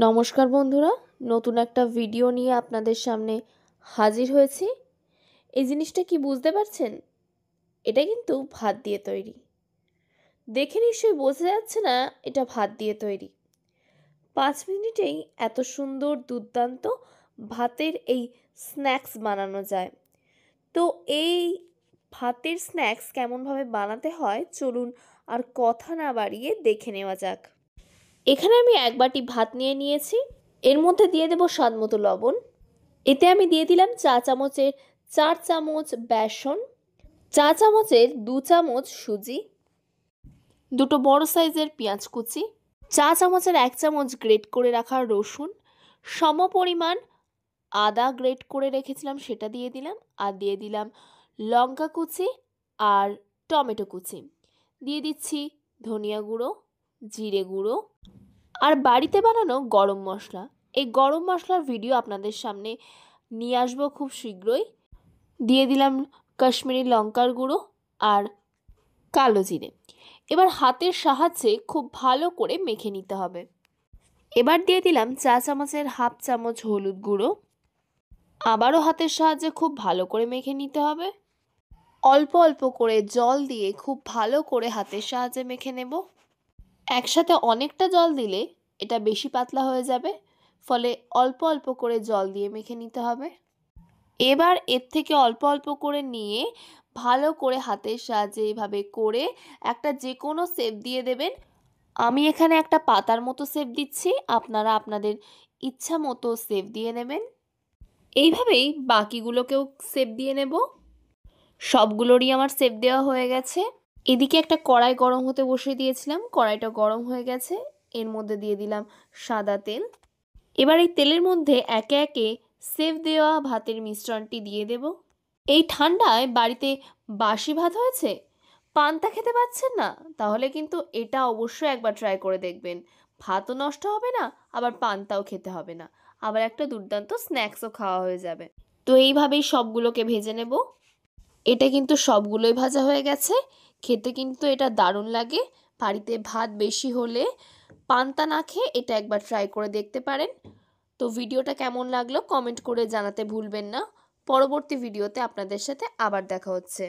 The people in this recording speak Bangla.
নমস্কার বন্ধুরা, নতুন একটা ভিডিও নিয়ে আপনাদের সামনে হাজির হয়েছি। এই জিনিসটা কি বুঝতে পারছেন? এটা কিন্তু ভাত দিয়ে তৈরি। দেখে নিশ্চয়ই বোঝা যাচ্ছে না এটা ভাত দিয়ে তৈরি। 5 মিনিটেই এত সুন্দর দুর্দান্ত ভাতের এই স্ন্যাক্স বানানো যায়। তো এই ভাতের স্ন্যাক্স কেমনভাবে বানাতে হয় চলুন আর কথা না বাড়িয়ে দেখে নেওয়া যাক। এখানে আমি 1 বাটি ভাত নিয়েছি। এর মধ্যে দিয়ে দেব স্বাদ মতো লবণ। এতে আমি দিয়ে দিলাম চা চামচের 4 চামচ বেসন, চা চামচের 2 চামচ সুজি, দুটো বড় সাইজের পেঁয়াজ কুচি, চা চামচের 1 চামচ গ্রেট করে রাখা রসুন, সমপরিমাণ আদা গ্রেট করে রেখেছিলাম সেটা দিয়ে দিলাম, আর দিয়ে দিলাম লঙ্কা কুচি আর টমেটো কুচি। দিয়ে দিচ্ছি ধনিয়া গুঁড়ো, জিরে গুঁড়ো আর বাড়িতে বানানো গরম মশলা। এই গরম মশলার ভিডিও আপনাদের সামনে নিয়ে আসবো খুব শীঘ্রই। দিয়ে দিলাম কাশ্মীরি লঙ্কার গুঁড়ো আর কালো জিরে। এবার হাতের সাহায্যে খুব ভালো করে মেখে নিতে হবে। এবার দিয়ে দিলাম চা চামচের 1/2 চামচ হলুদ গুঁড়ো। আবারও হাতের সাহায্যে খুব ভালো করে মেখে নিতে হবে। অল্প অল্প করে জল দিয়ে খুব ভালো করে হাতের সাহায্যে মেখে নেব। একসাথে অনেকটা জল দিলে এটা বেশি পাতলা হয়ে যাবে, ফলে অল্প অল্প করে জল দিয়ে মেখে নিতে হবে। এবার এর থেকে অল্প অল্প করে নিয়ে ভালো করে হাতের সাহায্যে এইভাবে করে একটা যে কোনো শেপ দিয়ে দেবেন। আমি এখানে একটা পাতার মতো শেপ দিচ্ছি, আপনারা আপনাদের ইচ্ছা মতো শেপ দিয়ে নেবেন। এইভাবেই বাকিগুলোকেও শেপ দিয়ে নেব। সবগুলোরই আমার শেপ দেওয়া হয়ে গেছে। এদিকে একটা কড়াই গরম হতে বসিয়ে দিয়েছিলাম, কড়াইটা গরম হয়ে গেছে। এর মধ্যে দিয়ে দিলাম সাদা তেল। এবার এই তেলের মধ্যে একে একে শেপ দেওয়া ভাতের মিশ্রণটি দিয়ে দেব। এই ঠান্ডায় বাড়িতে বাসি ভাত হয়েছে, পান্তা খেতে পাচ্ছেন না, তাহলে কিন্তু এটা অবশ্যই একবার ট্রাই করে দেখবেন। ভাতও নষ্ট হবে না, আবার পান্তাও খেতে হবে না, আবার একটা দুর্দান্ত স্ন্যাক্সও খাওয়া হয়ে যাবে। তো এইভাবেই সবগুলোকে ভেজে নেব। এটা কিন্তু সবগুলোই ভাজা হয়ে গেছে। খেতে কিন্তু এটা দারুণ লাগে। বাড়িতে ভাত বেশি হলে পান্তা না খেয়ে এটা একবার ট্রাই করে দেখতে পারেন। তো ভিডিওটা কেমন লাগলো কমেন্ট করে জানাতে ভুলবেন না। পরবর্তী ভিডিওতে আপনাদের সাথে আবার দেখা হচ্ছে।